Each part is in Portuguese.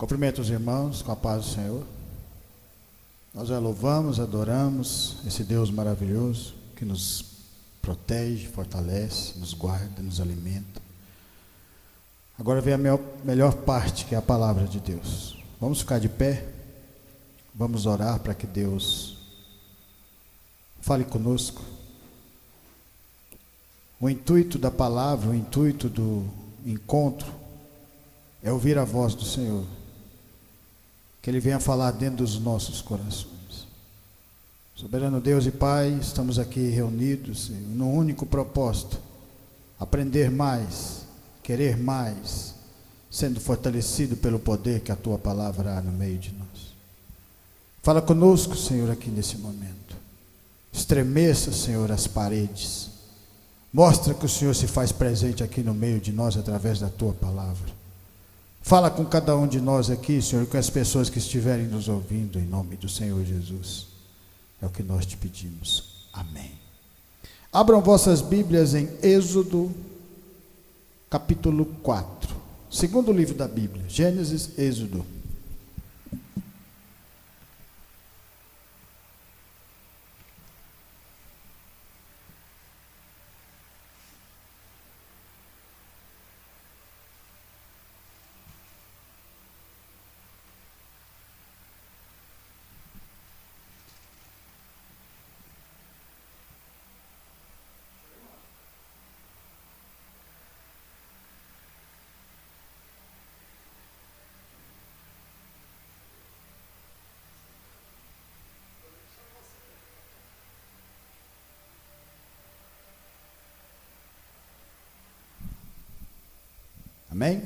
Cumprimento os irmãos com a paz do Senhor. Nós louvamos, adoramos esse Deus maravilhoso que nos protege, fortalece, nos guarda, nos alimenta. Agora vem a melhor parte, que é a palavra de Deus. Vamos ficar de pé, vamos orar para que Deus fale conosco. O intuito da palavra, o intuito do encontro é ouvir a voz do Senhor, que Ele venha falar dentro dos nossos corações. Soberano Deus e Pai, estamos aqui reunidos, Senhor, num único propósito: aprender mais, querer mais, sendo fortalecido pelo poder que a Tua palavra há no meio de nós. Fala conosco, Senhor, aqui nesse momento. Estremeça, Senhor, as paredes. Mostra que o Senhor se faz presente aqui no meio de nós através da Tua palavra. Fala com cada um de nós aqui, Senhor, com as pessoas que estiverem nos ouvindo, em nome do Senhor Jesus. É o que nós te pedimos. Amém. Abram vossas Bíblias em Êxodo, capítulo 4. Segundo livro da Bíblia, Gênesis, Êxodo. Amém?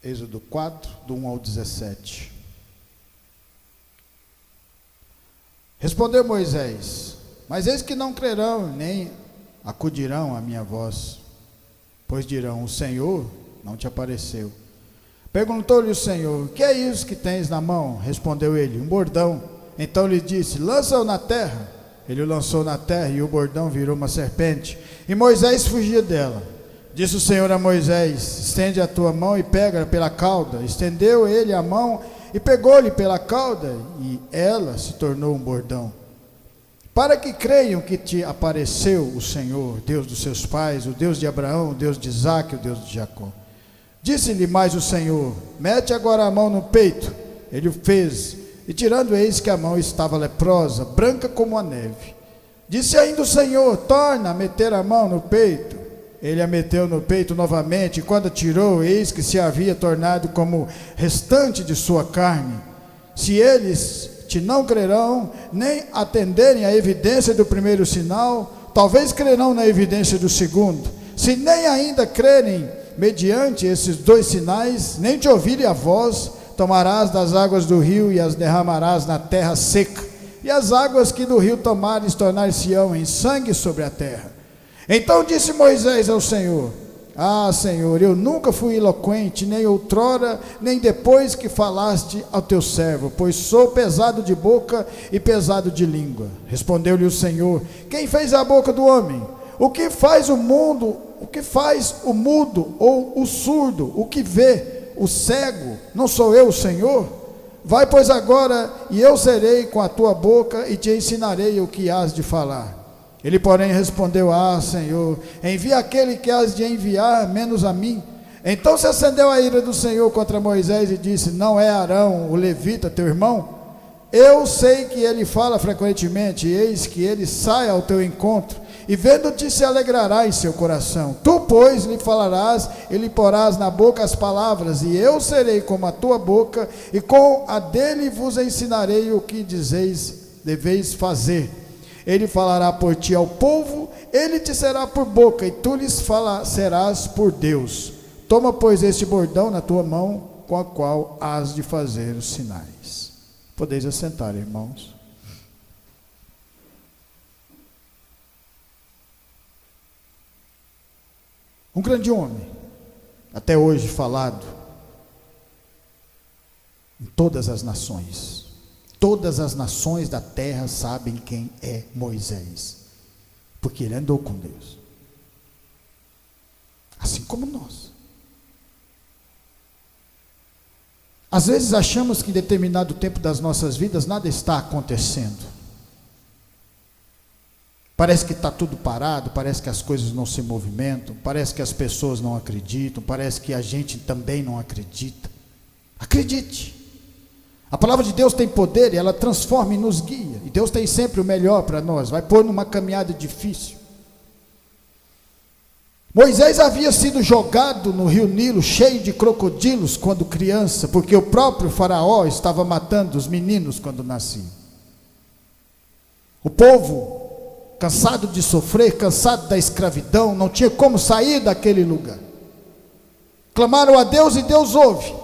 Êxodo 4, do 1 ao 17. Respondeu Moisés: mas eis que não crerão, nem acudirão à minha voz, pois dirão: o Senhor não te apareceu. Perguntou-lhe o Senhor: que é isso que tens na mão? Respondeu ele: um bordão. Então lhe disse: lança-o na terra. Ele o lançou na terra, e o bordão virou uma serpente, e Moisés fugia dela. Disse o Senhor a Moisés: estende a tua mão e pega pela cauda. Estendeu ele a mão e pegou-lhe pela cauda, e ela se tornou um bordão. Para que creiam que te apareceu o Senhor, Deus dos seus pais, o Deus de Abraão, o Deus de Isaque, o Deus de Jacó. Disse-lhe mais o Senhor: mete agora a mão no peito. Ele o fez, e tirando eis que a mão estava leprosa, branca como a neve. Disse ainda o Senhor: torna a meter a mão no peito. Ele a meteu no peito novamente, e quando a tirou, eis que se havia tornado como restante de sua carne. Se eles te não crerão, nem atenderem à evidência do primeiro sinal, talvez crerão na evidência do segundo. Se nem ainda crerem mediante esses dois sinais, nem te ouvirem a voz, tomarás das águas do rio e as derramarás na terra seca, e as águas que do rio tomares tornar-se-ão em sangue sobre a terra. Então disse Moisés ao Senhor: ah, Senhor, eu nunca fui eloquente, nem outrora, nem depois que falaste ao teu servo, pois sou pesado de boca e pesado de língua. Respondeu-lhe o Senhor: quem fez a boca do homem? O que faz o mundo? O que faz o mudo ou o surdo? O que vê o cego? Não sou eu o Senhor? Vai, pois, agora, e eu serei com a tua boca e te ensinarei o que hás de falar. Ele, porém, respondeu: ah, Senhor, envia aquele que hás de enviar, menos a mim. Então se acendeu a ira do Senhor contra Moisés e disse: não é Arão, o levita, teu irmão? Eu sei que ele fala frequentemente, e eis que ele sai ao teu encontro, e vendo-te se alegrará em seu coração. Tu, pois, lhe falarás, e lhe porás na boca as palavras, e eu serei como a tua boca, e com a dele vos ensinarei o que deveis fazer. Ele falará por ti ao povo, ele te será por boca, e tu lhes serás por Deus. Toma, pois, este bordão na tua mão, com a qual hás de fazer os sinais. Podeis assentar, irmãos. Um grande homem, até hoje falado em todas as nações. Todas as nações da terra sabem quem é Moisés, porque ele andou com Deus, assim como nós. Às vezes achamos que em determinado tempo das nossas vidas nada está acontecendo. Parece que está tudo parado, parece que as coisas não se movimentam, parece que as pessoas não acreditam, parece que a gente também não acredita. Acredite! A palavra de Deus tem poder e ela transforma e nos guia. E Deus tem sempre o melhor para nós, vai pôr numa caminhada difícil. Moisés havia sido jogado no rio Nilo, cheio de crocodilos, quando criança, porque o próprio faraó estava matando os meninos quando nasciam. O povo, cansado de sofrer, cansado da escravidão, não tinha como sair daquele lugar. Clamaram a Deus e Deus ouve.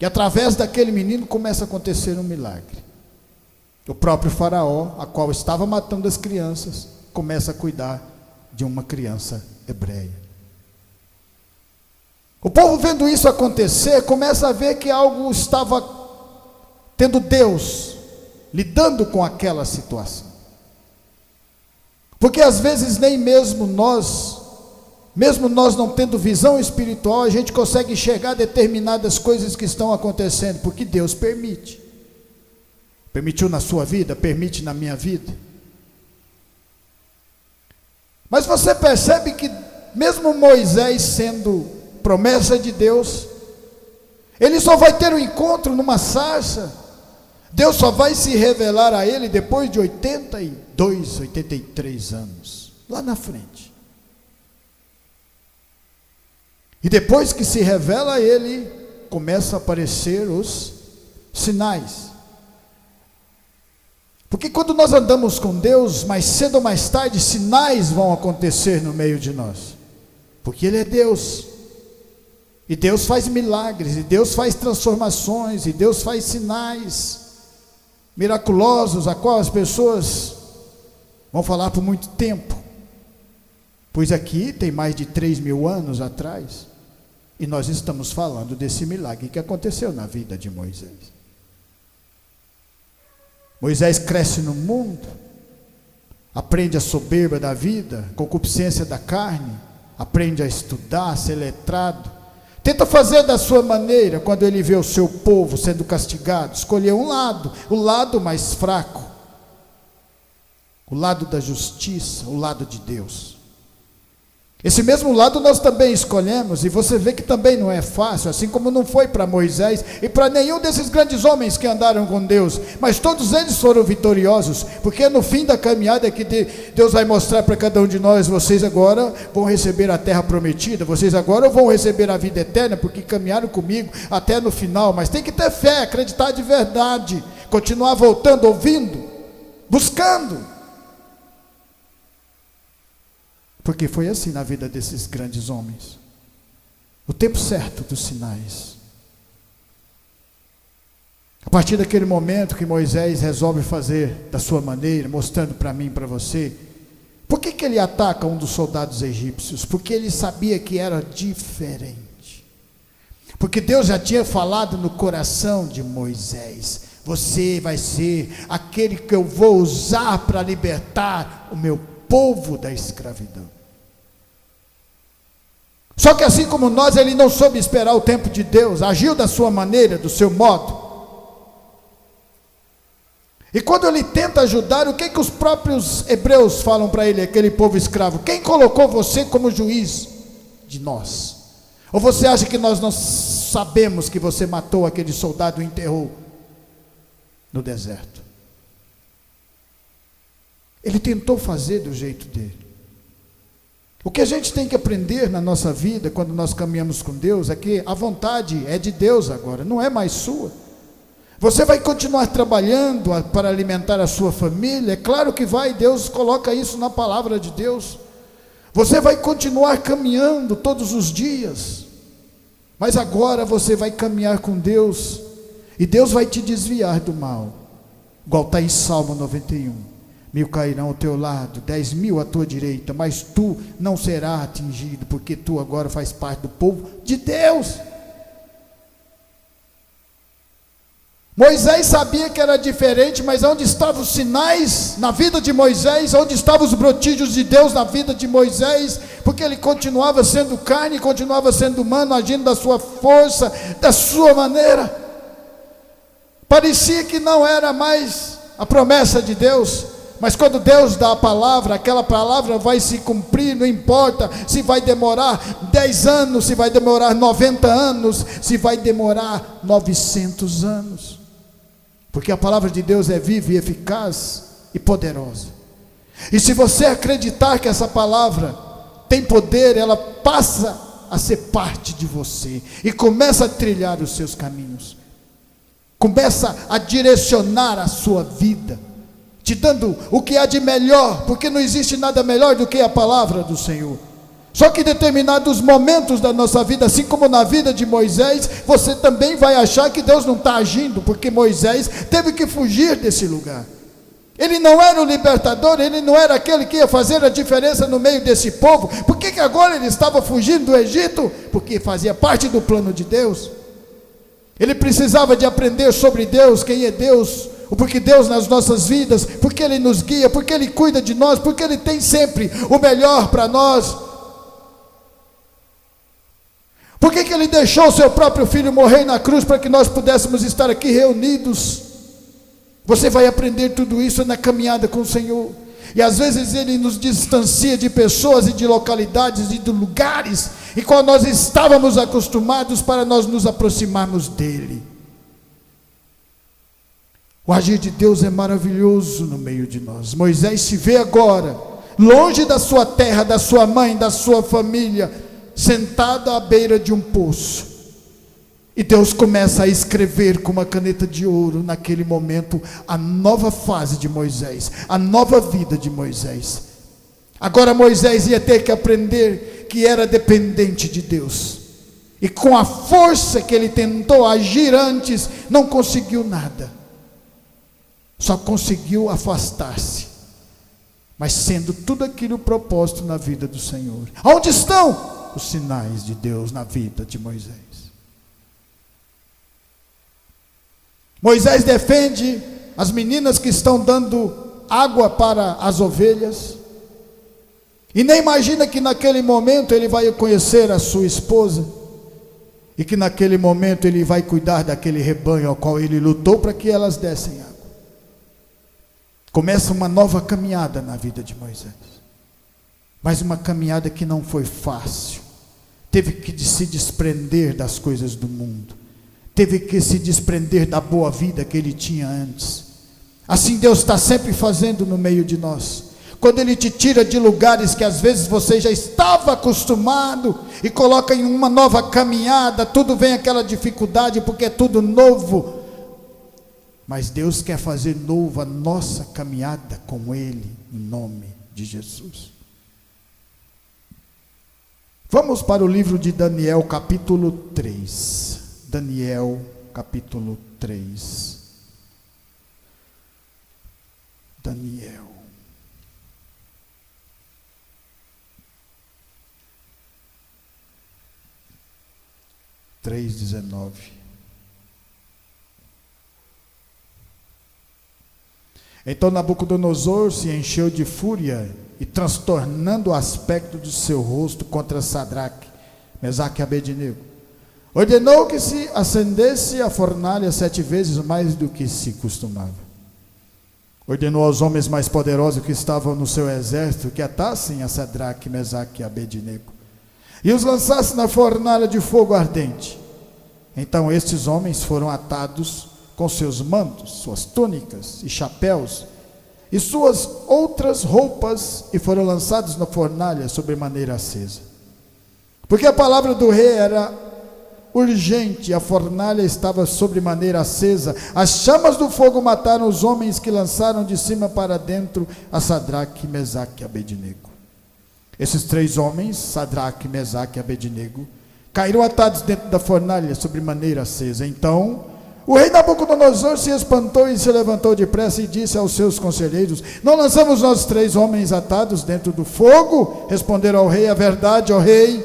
E através daquele menino começa a acontecer um milagre. O próprio faraó, a qual estava matando as crianças, começa a cuidar de uma criança hebreia. O povo, vendo isso acontecer, começa a ver que algo estava tendo Deus lidando com aquela situação. Porque às vezes nem mesmo nós não tendo visão espiritual, a gente consegue enxergar determinadas coisas que estão acontecendo, porque Deus permite. Permitiu na sua vida, permite na minha vida. Mas você percebe que mesmo Moisés sendo promessa de Deus, ele só vai ter um encontro numa sarça. Deus só vai se revelar a ele depois de 82, 83 anos, lá na frente. E depois que se revela a ele, começam a aparecer os sinais. Porque quando nós andamos com Deus, mais cedo ou mais tarde, sinais vão acontecer no meio de nós. Porque Ele é Deus. E Deus faz milagres, e Deus faz transformações, e Deus faz sinais miraculosos, a qual as pessoas vão falar por muito tempo. Pois aqui tem mais de 3.000 anos atrás, e nós estamos falando desse milagre que aconteceu na vida de Moisés. Moisés cresce no mundo, aprende a soberba da vida, concupiscência da carne, aprende a estudar, a ser letrado, tenta fazer da sua maneira. Quando ele vê o seu povo sendo castigado, escolheu um lado, o lado mais fraco, o lado da justiça, o lado de Deus. Esse mesmo lado nós também escolhemos, e você vê que também não é fácil, assim como não foi para Moisés e para nenhum desses grandes homens que andaram com Deus, mas todos eles foram vitoriosos, porque no fim da caminhada é que Deus vai mostrar para cada um de nós: vocês agora vão receber a terra prometida, vocês agora vão receber a vida eterna, porque caminharam comigo até no final. Mas tem que ter fé, acreditar de verdade, continuar voltando, ouvindo, buscando. Porque foi assim na vida desses grandes homens. O tempo certo dos sinais. A partir daquele momento que Moisés resolve fazer da sua maneira, mostrando para mim e para você, por que ele ataca um dos soldados egípcios? Porque ele sabia que era diferente. Porque Deus já tinha falado no coração de Moisés: você vai ser aquele que eu vou usar para libertar o meu povo da escravidão. Só que assim como nós, ele não soube esperar o tempo de Deus, agiu da sua maneira, do seu modo. E quando ele tenta ajudar, o que os próprios hebreus falam para ele, aquele povo escravo? Quem colocou você como juiz de nós? Ou você acha que nós não sabemos que você matou aquele soldado e enterrou no deserto? Ele tentou fazer do jeito dele. O que a gente tem que aprender na nossa vida, quando nós caminhamos com Deus, é que a vontade é de Deus agora, não é mais sua. Você vai continuar trabalhando para alimentar a sua família? É claro que vai, Deus coloca isso na palavra de Deus. Você vai continuar caminhando todos os dias, mas agora você vai caminhar com Deus, e Deus vai te desviar do mal, igual está em Salmo 91. 1.000 cairão ao teu lado, 10.000 à tua direita, mas tu não serás atingido, porque tu agora faz parte do povo de Deus. Moisés sabia que era diferente, mas onde estavam os sinais na vida de Moisés? Onde estavam os prodígios de Deus na vida de Moisés? Porque ele continuava sendo carne, continuava sendo humano, agindo da sua força, da sua maneira. Parecia que não era mais a promessa de Deus, mas quando Deus dá a palavra, aquela palavra vai se cumprir, não importa se vai demorar 10 anos, se vai demorar 90 anos, se vai demorar 900 anos. Porque a palavra de Deus é viva e eficaz e poderosa. E se você acreditar que essa palavra tem poder, ela passa a ser parte de você e começa a trilhar os seus caminhos. Começa a direcionar a sua vida, te dando o que há de melhor, porque não existe nada melhor do que a palavra do Senhor. Só que em determinados momentos da nossa vida, assim como na vida de Moisés, você também vai achar que Deus não está agindo, porque Moisés teve que fugir desse lugar. Ele não era o libertador, ele não era aquele que ia fazer a diferença no meio desse povo. Por que agora ele estava fugindo do Egito? Porque fazia parte do plano de Deus. Ele precisava de aprender sobre Deus, quem é Deus, o porquê Deus nas nossas vidas, porque Ele nos guia, porque Ele cuida de nós, porque Ele tem sempre o melhor para nós. Por que Ele deixou o seu próprio Filho morrer na cruz para que nós pudéssemos estar aqui reunidos? Você vai aprender tudo isso na caminhada com o Senhor. E às vezes Ele nos distancia de pessoas e de localidades e de lugares em qual nós estávamos acostumados para nós nos aproximarmos dEle. O agir de Deus é maravilhoso no meio de nós. Moisés se vê agora, longe da sua terra, da sua mãe, da sua família, sentado à beira de um poço. E Deus começa a escrever com uma caneta de ouro, naquele momento, a nova fase de Moisés, a nova vida de Moisés. Agora Moisés ia ter que aprender que era dependente de Deus. E com a força que ele tentou agir antes, não conseguiu nada. Só conseguiu afastar-se. Mas sendo tudo aquilo propósito na vida do Senhor. Onde estão os sinais de Deus na vida de Moisés? Moisés defende as meninas que estão dando água para as ovelhas. E nem imagina que naquele momento ele vai conhecer a sua esposa. E que naquele momento ele vai cuidar daquele rebanho ao qual ele lutou para que elas dessem água. Começa uma nova caminhada na vida de Moisés. Mas uma caminhada que não foi fácil. Teve que se desprender das coisas do mundo. Teve que se desprender da boa vida que ele tinha antes. Assim Deus está sempre fazendo no meio de nós. Quando Ele te tira de lugares que às vezes você já estava acostumado e coloca em uma nova caminhada, tudo vem aquela dificuldade porque é tudo novo. Mas Deus quer fazer novo a nossa caminhada com Ele, em nome de Jesus. Vamos para o livro de Daniel, capítulo 3. Daniel, capítulo 3. Daniel. Três, 19. Então Nabucodonosor se encheu de fúria e, transtornando o aspecto de seu rosto contra Sadraque, Mesaque e Abednego, ordenou que se acendesse a fornalha 7 vezes mais do que se costumava. Ordenou aos homens mais poderosos que estavam no seu exército que atassem a Sadraque, Mesaque e Abednego e os lançassem na fornalha de fogo ardente. Então estes homens foram atados com seus mantos, suas túnicas e chapéus e suas outras roupas, e foram lançados na fornalha sobremaneira acesa. Porque a palavra do rei era urgente, a fornalha estava sobremaneira acesa, as chamas do fogo mataram os homens que lançaram de cima para dentro a Sadraque, Mesaque e Abednego. Esses 3 homens, Sadraque, Mesaque e Abednego, caíram atados dentro da fornalha sobremaneira acesa. Então o rei Nabucodonosor se espantou e se levantou depressa e disse aos seus conselheiros: não lançamos nós 3 homens atados dentro do fogo? Responderam ao rei: a verdade, ó rei,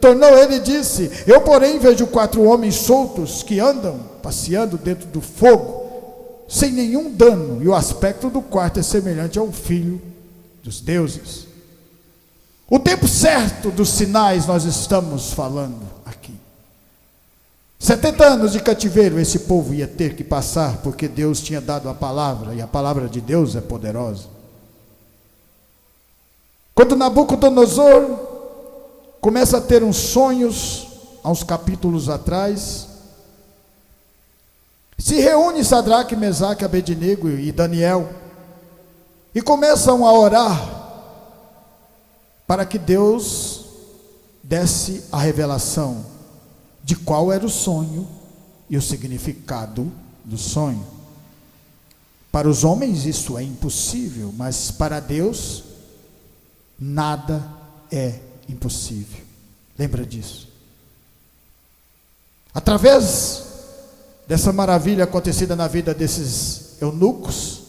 Tornou ele e disse: eu, porém, vejo 4 homens soltos que andam passeando dentro do fogo, sem nenhum dano, e o aspecto do quarto é semelhante ao filho dos deuses. O tempo certo dos sinais nós estamos falando aqui. 70 anos de cativeiro esse povo ia ter que passar, porque Deus tinha dado a palavra, e a palavra de Deus é poderosa. Quando Nabucodonosor começa a ter uns sonhos, há uns capítulos atrás, se reúne Sadraque, Mesaque, Abednego e Daniel, e começam a orar, para que Deus desse a revelação de qual era o sonho e o significado do sonho. Para os homens isso é impossível, mas para Deus nada é impossível. Lembra disso? Através dessa maravilha acontecida na vida desses eunucos,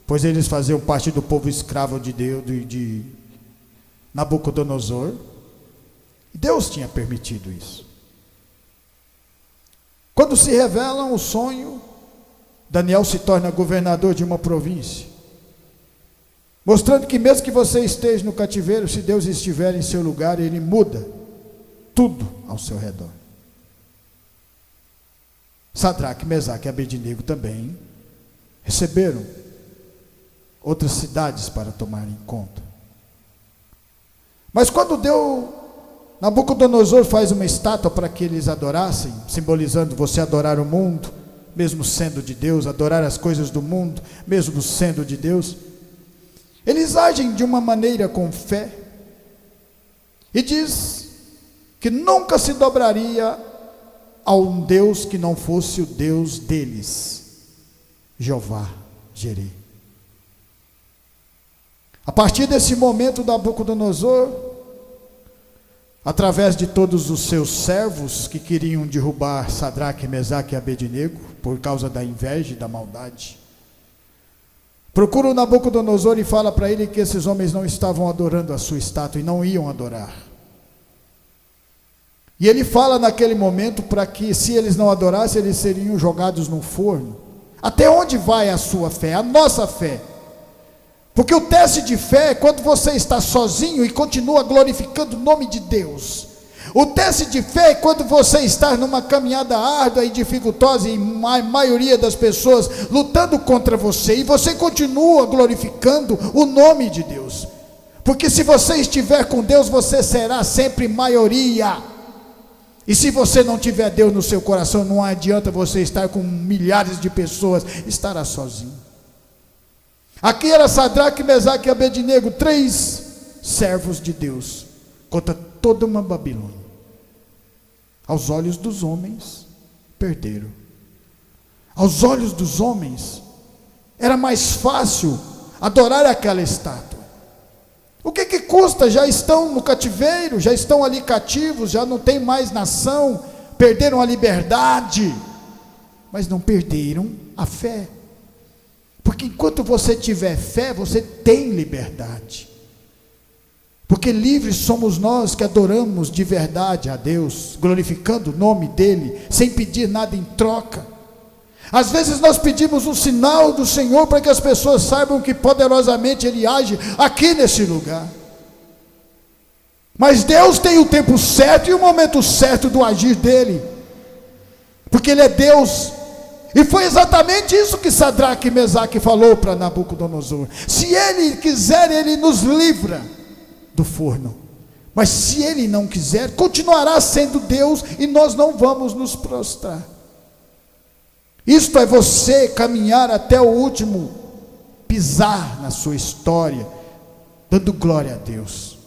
pois eles faziam parte do povo escravo de Deus, de Nabucodonosor, Deus tinha permitido isso. Quando se revelam o sonho, Daniel se torna governador de uma província, mostrando que mesmo que você esteja no cativeiro, se Deus estiver em seu lugar, Ele muda tudo ao seu redor. Sadraque, Mesaque e Abednego também receberam outras cidades para tomar em conta. Mas quando Nabucodonosor faz uma estátua para que eles adorassem, simbolizando você adorar o mundo, mesmo sendo de Deus, adorar as coisas do mundo, mesmo sendo de Deus, eles agem de uma maneira com fé, e diz que nunca se dobraria a um Deus que não fosse o Deus deles, Jeová Jireh. A partir desse momento, Nabucodonosor, através de todos os seus servos que queriam derrubar Sadraque, Mesaque e Abednego, por causa da inveja e da maldade, procura o Nabucodonosor e fala para ele que esses homens não estavam adorando a sua estátua e não iam adorar. E ele fala naquele momento para que, se eles não adorassem, eles seriam jogados no forno. Até onde vai a sua fé, a nossa fé? Porque o teste de fé é quando você está sozinho e continua glorificando o nome de Deus. O teste de fé é quando você está numa caminhada árdua e dificultosa, e a maioria das pessoas lutando contra você, e você continua glorificando o nome de Deus. Porque se você estiver com Deus, você será sempre maioria. E se você não tiver Deus no seu coração, não adianta você estar com milhares de pessoas, estará sozinho. Aqui era Sadraque, Mesaque e Abednego, 3 servos de Deus, contra toda uma Babilônia. Aos olhos dos homens, perderam. Aos olhos dos homens, era mais fácil adorar aquela estátua. O que custa? Já estão no cativeiro, já estão ali cativos, já não tem mais nação, perderam a liberdade, mas não perderam a fé. Porque enquanto você tiver fé, você tem liberdade. Porque livres somos nós que adoramos de verdade a Deus, glorificando o nome dEle, sem pedir nada em troca. Às vezes nós pedimos um sinal do Senhor para que as pessoas saibam que poderosamente Ele age aqui nesse lugar. Mas Deus tem o tempo certo e o momento certo do agir dEle, porque Ele é Deus. E foi exatamente isso que Sadraque e Mesaque falou para Nabucodonosor: se Ele quiser, Ele nos livra do forno, mas se Ele não quiser, continuará sendo Deus e nós não vamos nos prostrar. Isto é você caminhar até o último pisar na sua história, dando glória a Deus.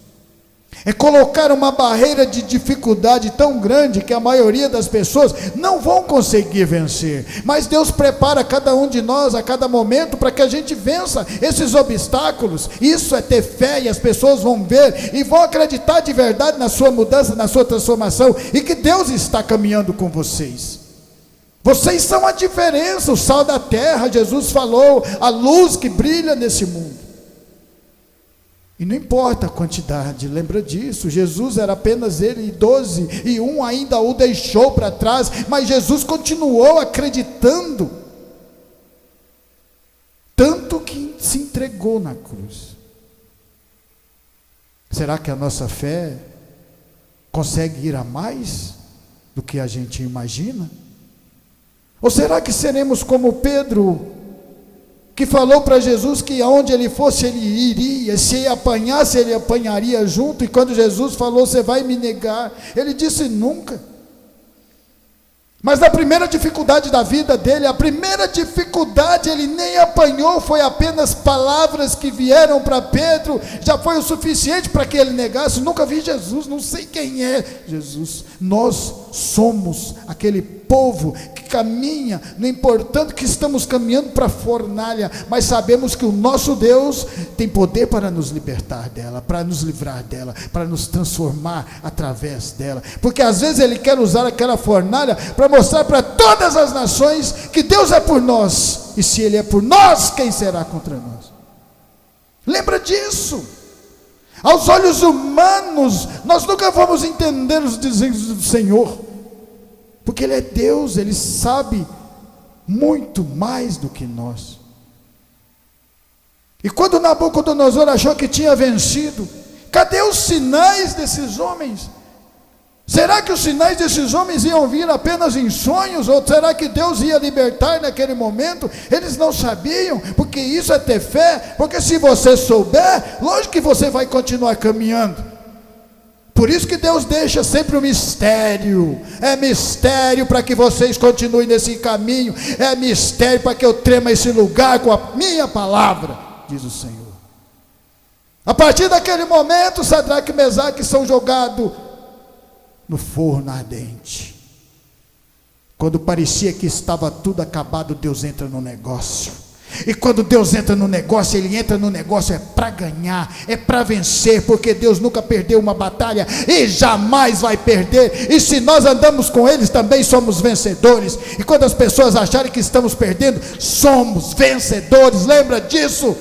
É colocar uma barreira de dificuldade tão grande que a maioria das pessoas não vão conseguir vencer, mas Deus prepara cada um de nós a cada momento para que a gente vença esses obstáculos. Isso é ter fé, e as pessoas vão ver e vão acreditar de verdade na sua mudança, na sua transformação, e que Deus está caminhando com vocês. Vocês são a diferença, o sal da terra. Jesus falou, a luz que brilha nesse mundo. E não importa a quantidade, lembra disso, Jesus era apenas ele e 12, e um ainda o deixou para trás, mas Jesus continuou acreditando, tanto que se entregou na cruz. Será que a nossa fé consegue ir a mais do que a gente imagina? Ou será que seremos como Pedro, que falou para Jesus que aonde ele fosse ele iria, se ele apanhasse ele apanharia junto, e quando Jesus falou, você vai me negar, ele disse nunca. Mas na primeira dificuldade da vida dele, a primeira dificuldade ele nem apanhou, foi apenas palavras que vieram para Pedro, já foi o suficiente para que ele negasse. Nunca vi Jesus, não sei quem é Jesus. Nós somos aquele povo que caminha, não importando que estamos caminhando para a fornalha, mas sabemos que o nosso Deus tem poder para nos libertar dela, para nos livrar dela, para nos transformar através dela, porque às vezes ele quer usar aquela fornalha para mostrar para todas as nações que Deus é por nós, e se ele é por nós, quem será contra nós? Lembra disso. Aos olhos humanos nós nunca vamos entender os desígnios do Senhor, porque ele é Deus, ele sabe muito mais do que nós. E quando Nabucodonosor achou que tinha vencido, cadê os sinais desses homens? Será que os sinais desses homens iam vir apenas em sonhos? Ou será que Deus ia libertar naquele momento? Eles não sabiam, porque isso é ter fé, porque se você souber, lógico que você vai continuar caminhando. Por isso que Deus deixa sempre o mistério, é mistério para que vocês continuem nesse caminho, é mistério para que eu trema esse lugar com a minha palavra, diz o Senhor. A partir daquele momento, Sadraque e Mesaque são jogados no forno ardente. Quando parecia que estava tudo acabado, Deus entra no negócio. E quando Deus entra no negócio, ele entra no negócio é para ganhar, é para vencer, porque Deus nunca perdeu uma batalha e jamais vai perder. E se nós andamos com eles, também somos vencedores. E quando as pessoas acharem que estamos perdendo, somos vencedores. Lembra disso?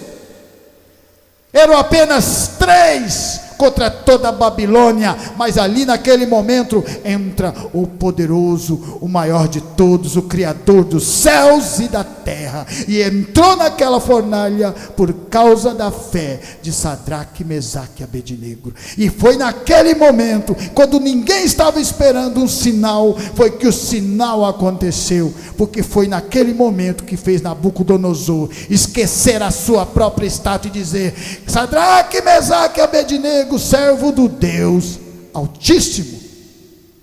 Eram apenas 3 contra toda a Babilônia, mas ali naquele momento entra o poderoso, o maior de todos, o Criador dos céus e da terra, e entrou naquela fornalha por causa da fé de Sadraque, Mesaque e Abednego. E foi naquele momento, quando ninguém estava esperando um sinal, foi que o sinal aconteceu, porque foi naquele momento que fez Nabucodonosor esquecer a sua própria estátua e dizer: Sadraque, Mesaque e Abednego, servo do Deus Altíssimo.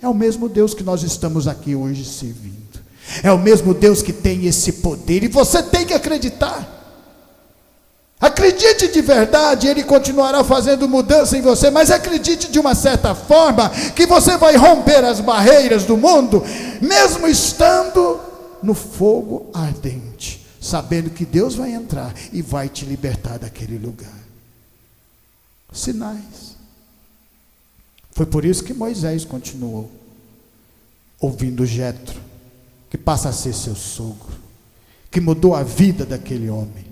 É o mesmo Deus que nós estamos aqui hoje servindo, é o mesmo Deus que tem esse poder, e você tem que acreditar. Acredite de verdade, ele continuará fazendo mudança em você, mas acredite de uma certa forma que você vai romper as barreiras do mundo, mesmo estando no fogo ardente, sabendo que Deus vai entrar e vai te libertar daquele lugar. Sinais. Foi por isso que Moisés continuou ouvindo Jetro, que passa a ser seu sogro, que mudou a vida daquele homem,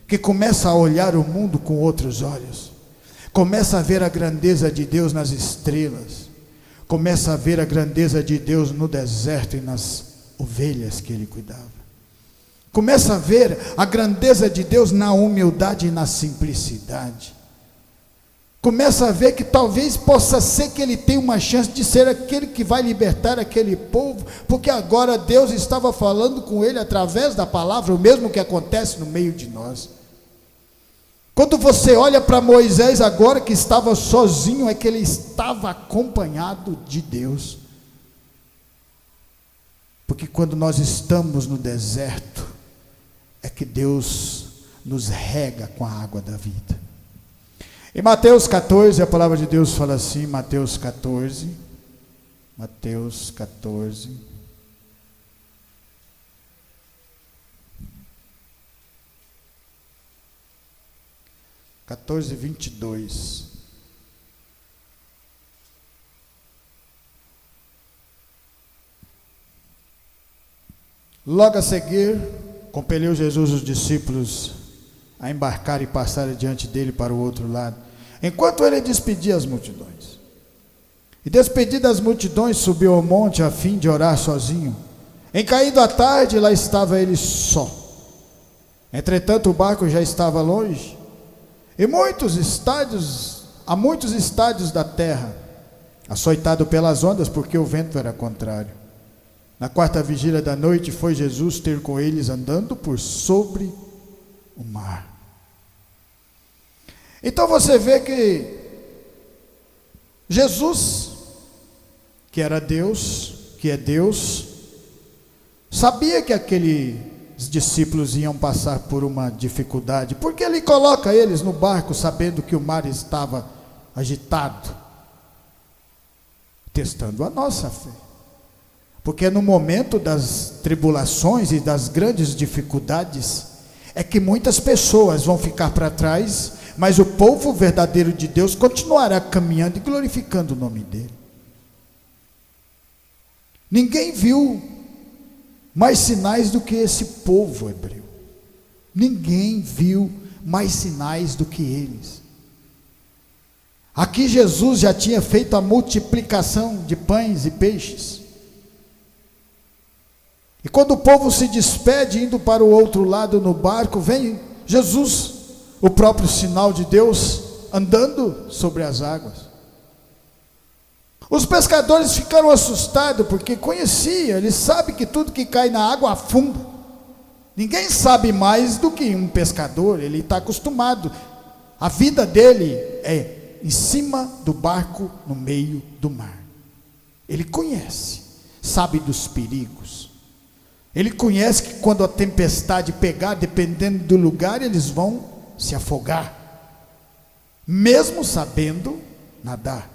que começa a olhar o mundo com outros olhos, começa a ver a grandeza de Deus nas estrelas, começa a ver a grandeza de Deus no deserto e nas ovelhas que ele cuidava, começa a ver a grandeza de Deus na humildade e na simplicidade, começa a ver que talvez possa ser que ele tenha uma chance de ser aquele que vai libertar aquele povo, porque agora Deus estava falando com ele através da palavra, o mesmo que acontece no meio de nós. Quando você olha para Moisés agora, que estava sozinho, é que ele estava acompanhado de Deus. Porque quando nós estamos no deserto, é que Deus nos rega com a água da vida. Em Mateus 14, a palavra de Deus fala assim, Mateus 14, 22. Logo a seguir, compeliu Jesus os discípulos a embarcar e passar diante dele para o outro lado. enquanto ele despedia as multidões. E despedidas as multidões, subiu ao monte a fim de orar sozinho. Em caído a tarde, lá estava ele só. Entretanto, o barco já estava longe, e a muitos estádios da terra, açoitado pelas ondas, porque o vento era contrário. Na quarta vigília da noite, foi Jesus ter com eles andando por sobre o mar. Então você vê que Jesus, que era Deus, que é Deus, sabia que aqueles discípulos iam passar por uma dificuldade, porque ele coloca eles no barco sabendo que o mar estava agitado, testando a nossa fé. Porque no momento das tribulações e das grandes dificuldades, é que muitas pessoas vão ficar para trás, mas o povo verdadeiro de Deus continuará caminhando e glorificando o nome dele. Ninguém viu mais sinais do que esse povo hebreu. Ninguém viu mais sinais do que eles. Aqui Jesus já tinha feito a multiplicação de pães e peixes. E quando o povo se despede, indo para o outro lado no barco, vem Jesus, o próprio sinal de Deus, andando sobre as águas. Os pescadores ficaram assustados, porque conheciam, eles sabem que tudo que cai na água afunda. Ninguém sabe mais do que um pescador, ele está acostumado. A vida dele é em cima do barco, no meio do mar. Ele conhece, sabe dos perigos. Ele conhece que quando a tempestade pegar, dependendo do lugar, eles vão se afogar, mesmo sabendo nadar.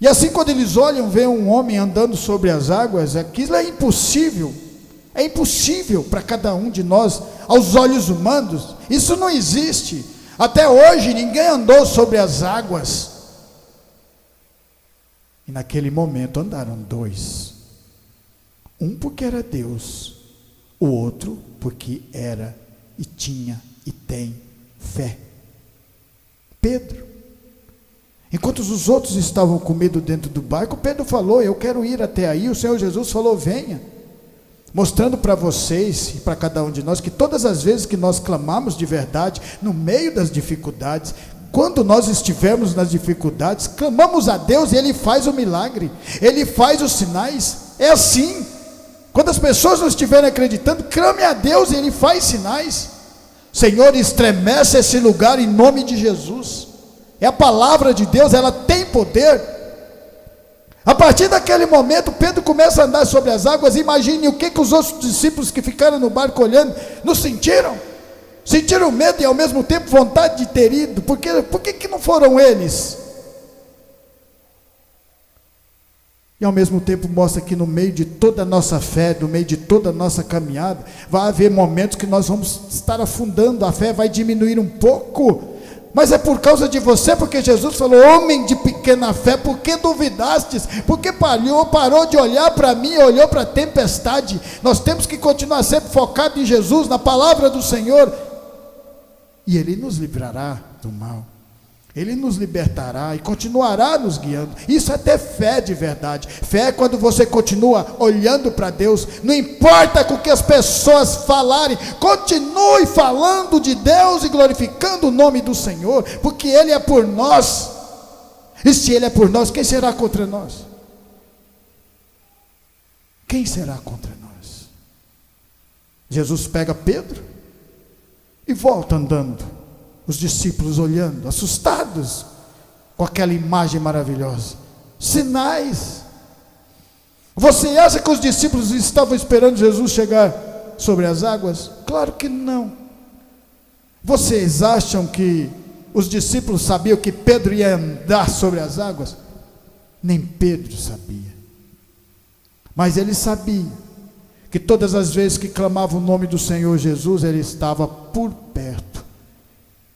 E assim, quando eles olham, vê um homem andando sobre as águas, aquilo é impossível para cada um de nós, aos olhos humanos, isso não existe. Até hoje ninguém andou sobre as águas. E naquele momento andaram dois, um porque era Deus, o outro porque era e tinha e tem fé. Pedro. Enquanto os outros estavam com medo dentro do barco, Pedro falou: eu quero ir até aí. O Senhor Jesus falou: venha. Mostrando para vocês e para cada um de nós que todas as vezes que nós clamamos de verdade, no meio das dificuldades, quando nós estivermos nas dificuldades, clamamos a Deus e Ele faz o milagre, Ele faz os sinais. É assim. Quando as pessoas não estiverem acreditando, clame a Deus e Ele faz sinais. Senhor, estremece esse lugar em nome de Jesus. É a palavra de Deus, ela tem poder. A partir daquele momento, Pedro começa a andar sobre as águas. Imagine o que os outros discípulos que ficaram no barco olhando, não sentiram? Sentiram medo e ao mesmo tempo vontade de ter ido. Por que não foram eles? E ao mesmo tempo mostra que no meio de toda a nossa fé, no meio de toda a nossa caminhada, vai haver momentos que nós vamos estar afundando, a fé vai diminuir um pouco. Mas é por causa de você, porque Jesus falou: homem de pequena fé, por que duvidastes? Porque parou de olhar para mim, olhou para a tempestade. Nós temos que continuar sempre focado em Jesus, na palavra do Senhor, e Ele nos livrará do mal, Ele nos libertará e continuará nos guiando. Isso é ter fé de verdade. Fé é quando você continua olhando para Deus, não importa com o que as pessoas falarem, continue falando de Deus e glorificando o nome do Senhor, porque Ele é por nós. E se Ele é por nós, quem será contra nós? Quem será contra nós? Jesus pega Pedro e volta andando. Os discípulos olhando, assustados com aquela imagem maravilhosa. Sinais. Você acha que os discípulos estavam esperando Jesus chegar sobre as águas? Claro que não. Vocês acham que os discípulos sabiam que Pedro ia andar sobre as águas? Nem Pedro sabia. Mas ele sabia que todas as vezes que clamava o nome do Senhor Jesus, Ele estava por perto.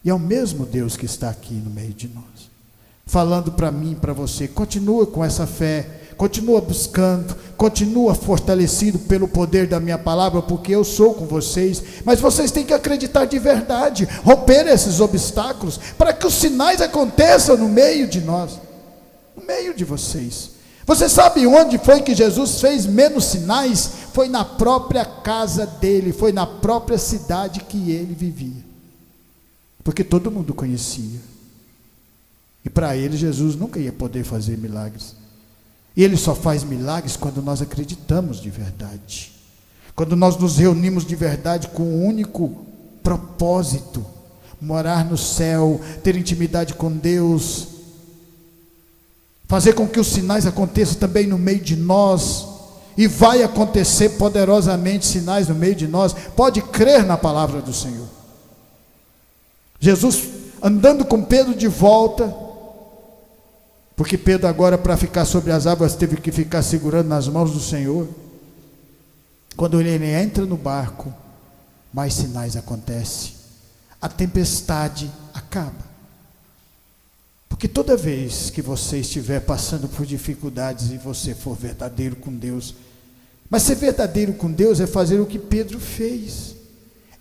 E é o mesmo Deus que está aqui no meio de nós, falando para mim e para você: continua com essa fé, continua buscando, continua fortalecido pelo poder da minha palavra, porque eu sou com vocês. Mas vocês têm que acreditar de verdade, romper esses obstáculos, para que os sinais aconteçam no meio de nós, no meio de vocês. Você sabe onde foi que Jesus fez menos sinais? Foi na própria casa dele, foi na própria cidade que ele vivia, porque todo mundo conhecia, e para ele Jesus nunca ia poder fazer milagres. E ele só faz milagres quando nós acreditamos de verdade, quando nós nos reunimos de verdade com um único propósito: morar no céu, ter intimidade com Deus, fazer com que os sinais aconteçam também no meio de nós. E vai acontecer poderosamente sinais no meio de nós. Pode crer na palavra do Senhor. Jesus andando com Pedro de volta, porque Pedro agora, para ficar sobre as águas, teve que ficar segurando nas mãos do Senhor. Quando ele entra no barco, mais sinais acontecem. A tempestade acaba. Porque toda vez que você estiver passando por dificuldades e você for verdadeiro com Deus, mas ser verdadeiro com Deus é fazer o que Pedro fez,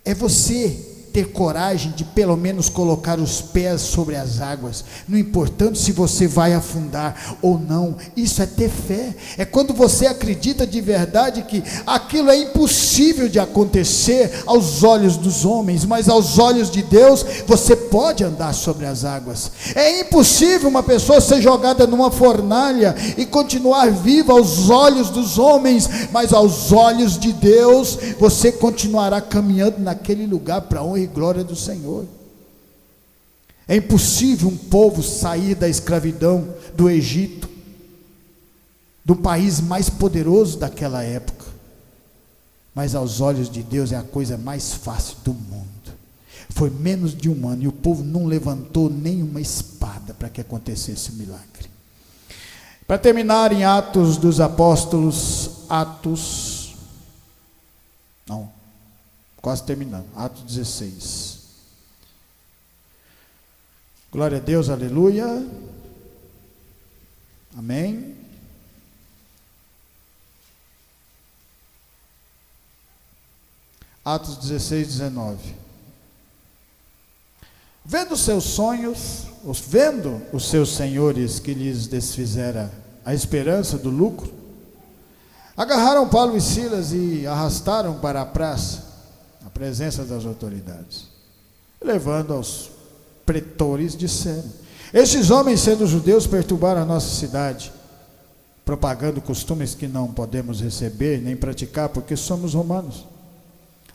é você ter coragem de pelo menos colocar os pés sobre as águas, não importando se você vai afundar ou não. Isso é ter fé, é quando você acredita de verdade que aquilo é impossível de acontecer aos olhos dos homens, mas aos olhos de Deus você pode andar sobre as águas. É impossível uma pessoa ser jogada numa fornalha e continuar viva aos olhos dos homens, mas aos olhos de Deus você continuará caminhando naquele lugar para honra e glória do Senhor. É impossível um povo sair da escravidão do Egito, do país mais poderoso daquela época, mas aos olhos de Deus é a coisa mais fácil do mundo. Foi menos de um ano e o povo não levantou nenhuma espada para que acontecesse o milagre. Para terminar, em Atos dos Apóstolos, quase terminando, Atos 16. Glória a Deus, aleluia, amém. Atos 16, 19. Vendo os seus sonhos, vendo os seus senhores que lhes desfizera a esperança do lucro, agarraram Paulo e Silas e arrastaram para a praça, na presença das autoridades. Levando aos pretores, disseram: estes homens, sendo judeus, perturbaram a nossa cidade, propagando costumes que não podemos receber nem praticar, porque somos romanos.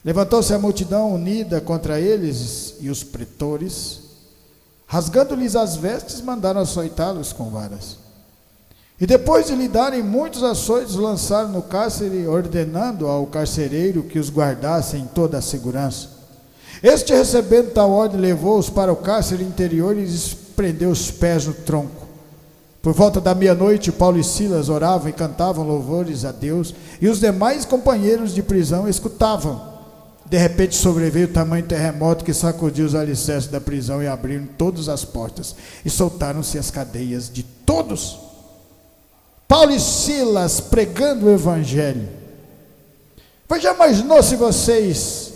Levantou-se a multidão unida contra eles, e os pretores, rasgando-lhes as vestes, mandaram açoitá-los com varas. E depois de lhe darem muitos açoites, lançaram no cárcere, ordenando ao carcereiro que os guardasse em toda a segurança. Este, recebendo tal ordem, levou-os para o cárcere interior e lhes prendeu os pés no tronco. Por volta da meia-noite, Paulo e Silas oravam e cantavam louvores a Deus, e os demais companheiros de prisão escutavam. De repente sobreveio tamanho terremoto que sacudiu os alicerces da prisão e abriram todas as portas, e soltaram-se as cadeias de todos. Paulo e Silas pregando o evangelho. Você já imaginou se vocês,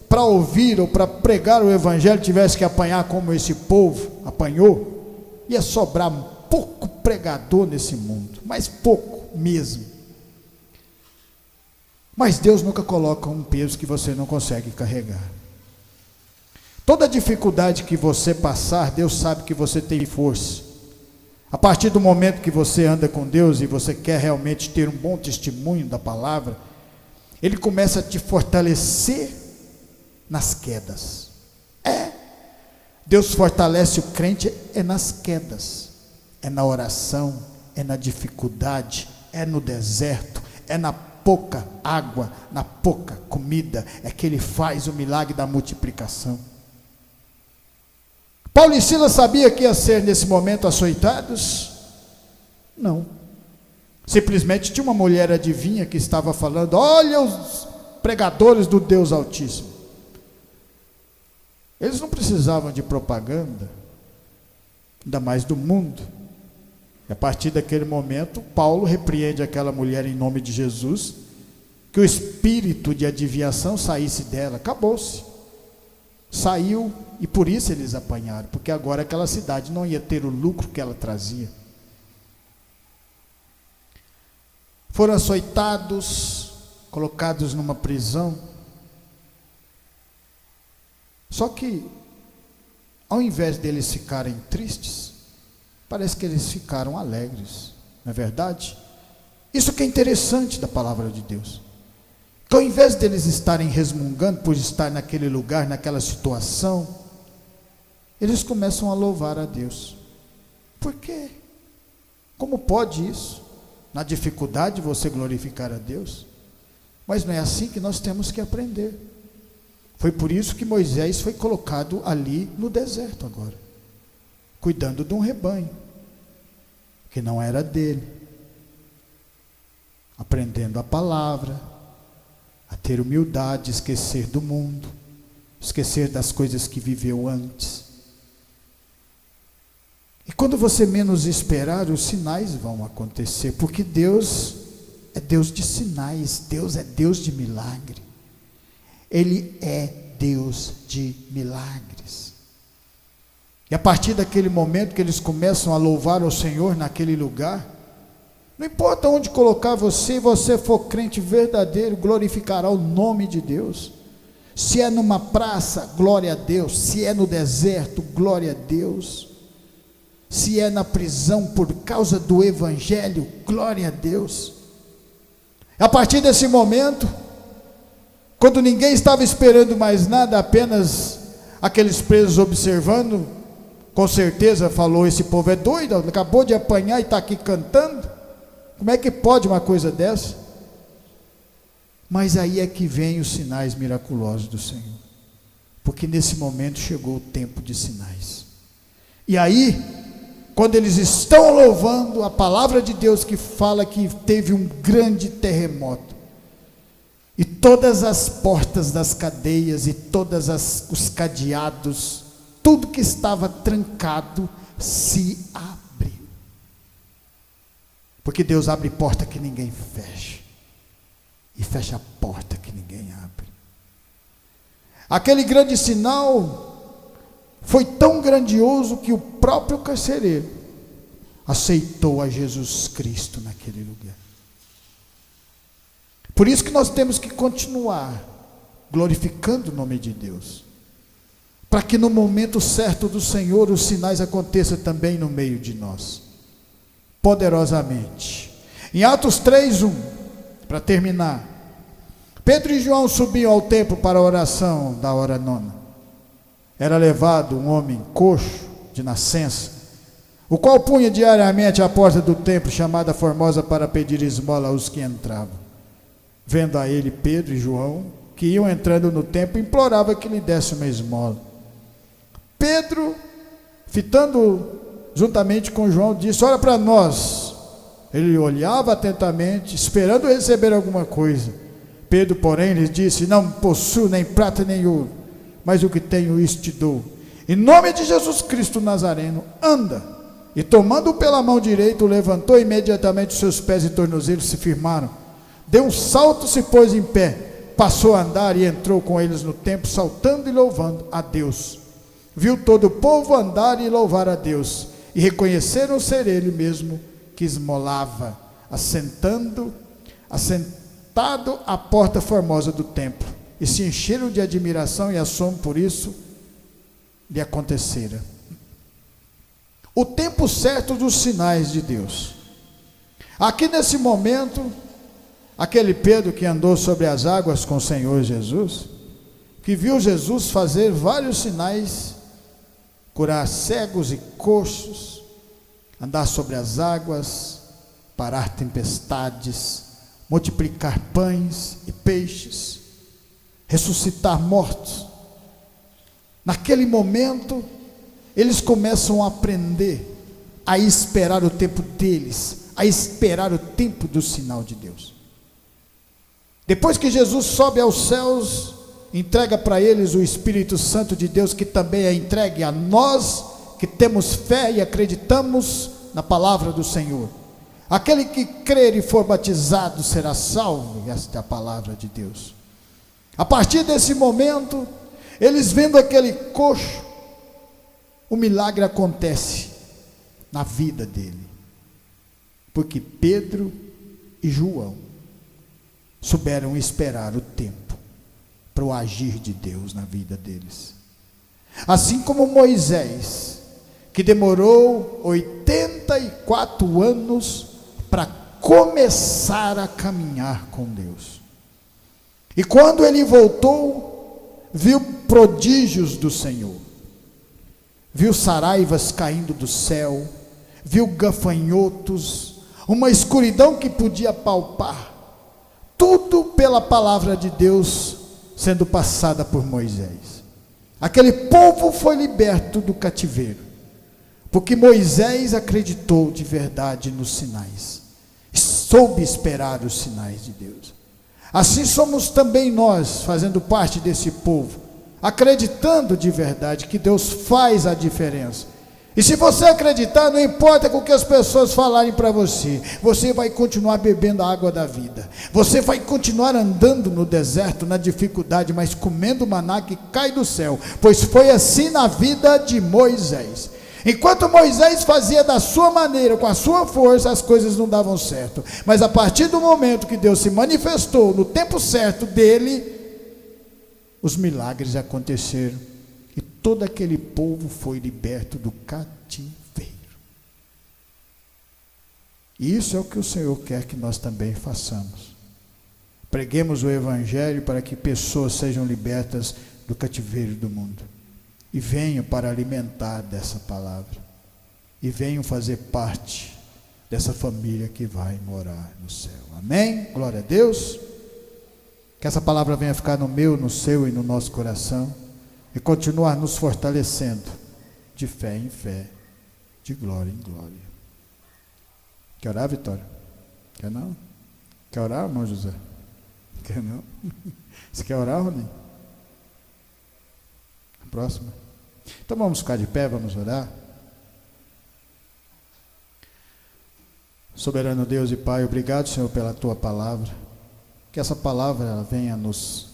para ouvir ou para pregar o evangelho, tivessem que apanhar como esse povo apanhou? Ia sobrar pouco pregador nesse mundo, mas pouco mesmo. Mas Deus nunca coloca um peso que você não consegue carregar. Toda dificuldade que você passar, Deus sabe que você tem força. A partir do momento que você anda com Deus e você quer realmente ter um bom testemunho da palavra, Ele começa a te fortalecer nas quedas. Deus fortalece o crente nas quedas, é na oração, é na dificuldade, é no deserto, é na pouca água, na pouca comida, é que Ele faz o milagre da multiplicação. Paulo e Silas sabia que ia ser nesse momento açoitados? Não. Simplesmente tinha uma mulher adivinha que estava falando: olha os pregadores do Deus Altíssimo. Eles não precisavam de propaganda, ainda mais do mundo. E a partir daquele momento, Paulo repreende aquela mulher em nome de Jesus, que o espírito de adivinhação saísse dela. Acabou-se. Saiu, e por isso eles apanharam, porque agora aquela cidade não ia ter o lucro que ela trazia. Foram açoitados, colocados numa prisão. Só que, ao invés deles ficarem tristes, parece que eles ficaram alegres, não é verdade? Isso que é interessante da palavra de Deus. Que ao invés deles estarem resmungando por estar naquele lugar, naquela situação, eles começam a louvar a Deus. Por quê? Como pode isso? Na dificuldade você glorificar a Deus? Mas não é assim que nós temos que aprender. Foi por isso que Moisés foi colocado ali no deserto agora, cuidando de um rebanho que não era dele, aprendendo a palavra, a ter humildade, esquecer do mundo, esquecer das coisas que viveu antes. E quando você menos esperar, os sinais vão acontecer, porque Deus é Deus de sinais, Deus é Deus de milagre. Ele é Deus de milagres. E a partir daquele momento que eles começam a louvar ao Senhor naquele lugar, não importa onde colocar você, se você for crente verdadeiro, glorificará o nome de Deus. Se é numa praça, glória a Deus. Se é no deserto, glória a Deus. Se é na prisão por causa do Evangelho, glória a Deus. A partir desse momento, quando ninguém estava esperando mais nada, apenas aqueles presos observando, com certeza falou: esse povo é doido, acabou de apanhar e está aqui cantando, como é que pode uma coisa dessa? Mas aí é que vem os sinais miraculosos do Senhor, porque nesse momento chegou o tempo de sinais. E aí, quando eles estão louvando, a palavra de Deus que fala que teve um grande terremoto, e todas as portas das cadeias, e todos os cadeados, tudo que estava trancado, se abriu. Porque Deus abre porta que ninguém fecha, e fecha a porta que ninguém abre. Aquele grande sinal foi tão grandioso que o próprio carcereiro aceitou a Jesus Cristo naquele lugar. Por isso que nós temos que continuar glorificando o nome de Deus, para que no momento certo do Senhor os sinais aconteçam também no meio de nós, poderosamente. Em Atos 3:1, para terminar, Pedro e João subiam ao templo para a oração da hora nona. Era levado um homem coxo de nascença, o qual punha diariamente à porta do templo chamada Formosa para pedir esmola aos que entravam. Vendo a ele Pedro e João, que iam entrando no templo, implorava que lhe desse uma esmola. Pedro, fitando juntamente com João, disse: olha para nós. Ele olhava atentamente, esperando receber alguma coisa. Pedro, porém, lhes disse: não possuo nem prata nem ouro, mas o que tenho isso te dou. Em nome de Jesus Cristo Nazareno, anda. E tomando-o pela mão direita, o levantou, e imediatamente os seus pés e tornozelos se firmaram. Deu um salto, se pôs em pé, passou a andar e entrou com eles no templo, saltando e louvando a Deus. Viu todo o povo andar e louvar a Deus, e reconheceram ser ele mesmo que esmolava, assentado à porta formosa do templo, e se encheram de admiração e assombro por isso lhe acontecera. O tempo certo dos sinais de Deus. Aqui nesse momento, aquele Pedro que andou sobre as águas com o Senhor Jesus, que viu Jesus fazer vários sinais, curar cegos e coxos, andar sobre as águas, parar tempestades, multiplicar pães e peixes, ressuscitar mortos. Naquele momento, eles começam a aprender a esperar o tempo deles, a esperar o tempo do sinal de Deus. Depois que Jesus sobe aos céus, entrega para eles o Espírito Santo de Deus, que também é entregue a nós, que temos fé e acreditamos na palavra do Senhor. Aquele que crer e for batizado será salvo. Esta é a palavra de Deus. A partir desse momento, eles vendo aquele coxo, o milagre acontece na vida dele. Porque Pedro e João souberam esperar o tempo para o agir de Deus na vida deles. Assim como Moisés, que demorou 84 anos para começar a caminhar com Deus. E quando ele voltou, viu prodígios do Senhor. Viu saraivas caindo do céu, viu gafanhotos, uma escuridão que podia palpar. Tudo pela palavra de Deus sendo passada por Moisés. Aquele povo foi liberto do cativeiro, porque Moisés acreditou de verdade nos sinais, soube esperar os sinais de Deus. Assim somos também nós, fazendo parte desse povo, acreditando de verdade que Deus faz a diferença. E se você acreditar, não importa com o que as pessoas falarem para você, você vai continuar bebendo a água da vida, você vai continuar andando no deserto, na dificuldade, mas comendo maná que cai do céu, pois foi assim na vida de Moisés. Enquanto Moisés fazia da sua maneira, com a sua força, as coisas não davam certo, mas a partir do momento que Deus se manifestou no tempo certo dele, os milagres aconteceram. E todo aquele povo foi liberto do cativeiro. E isso é o que o Senhor quer que nós também façamos. Preguemos o Evangelho para que pessoas sejam libertas do cativeiro do mundo. E venham para alimentar dessa palavra. E venham fazer parte dessa família que vai morar no céu. Amém? Glória a Deus. Que essa palavra venha ficar no meu, no seu e no nosso coração. E continuar nos fortalecendo de fé em fé, de glória em glória. Quer orar, Vitória? Quer não? Quer orar, irmão José? Quer não? Você quer orar, Rony? Próxima. Então vamos ficar de pé, vamos orar. Soberano Deus e Pai, obrigado, Senhor, pela Tua palavra. Que essa palavra ela venha nos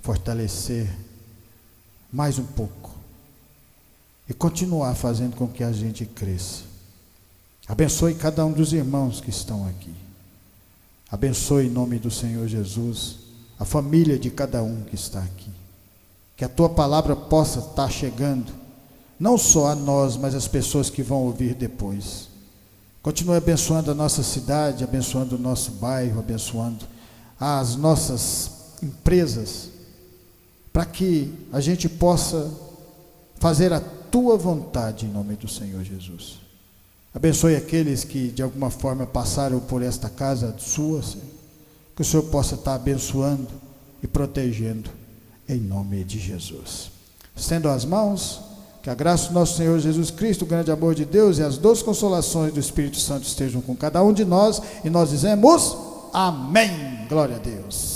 fortalecer mais um pouco e continuar fazendo com que a gente cresça. Abençoe cada um dos irmãos que estão aqui. Abençoe em nome do Senhor Jesus a família de cada um que está aqui. Que a Tua palavra possa estar chegando não só a nós, mas as pessoas que vão ouvir depois. Continue abençoando a nossa cidade, abençoando o nosso bairro, abençoando as nossas empresas, para que a gente possa fazer a Tua vontade em nome do Senhor Jesus. Abençoe aqueles que de alguma forma passaram por esta casa sua, Senhor. Que o Senhor possa estar abençoando e protegendo em nome de Jesus. Estendo as mãos, que a graça do nosso Senhor Jesus Cristo, o grande amor de Deus e as doces consolações do Espírito Santo estejam com cada um de nós, e nós dizemos amém. Glória a Deus.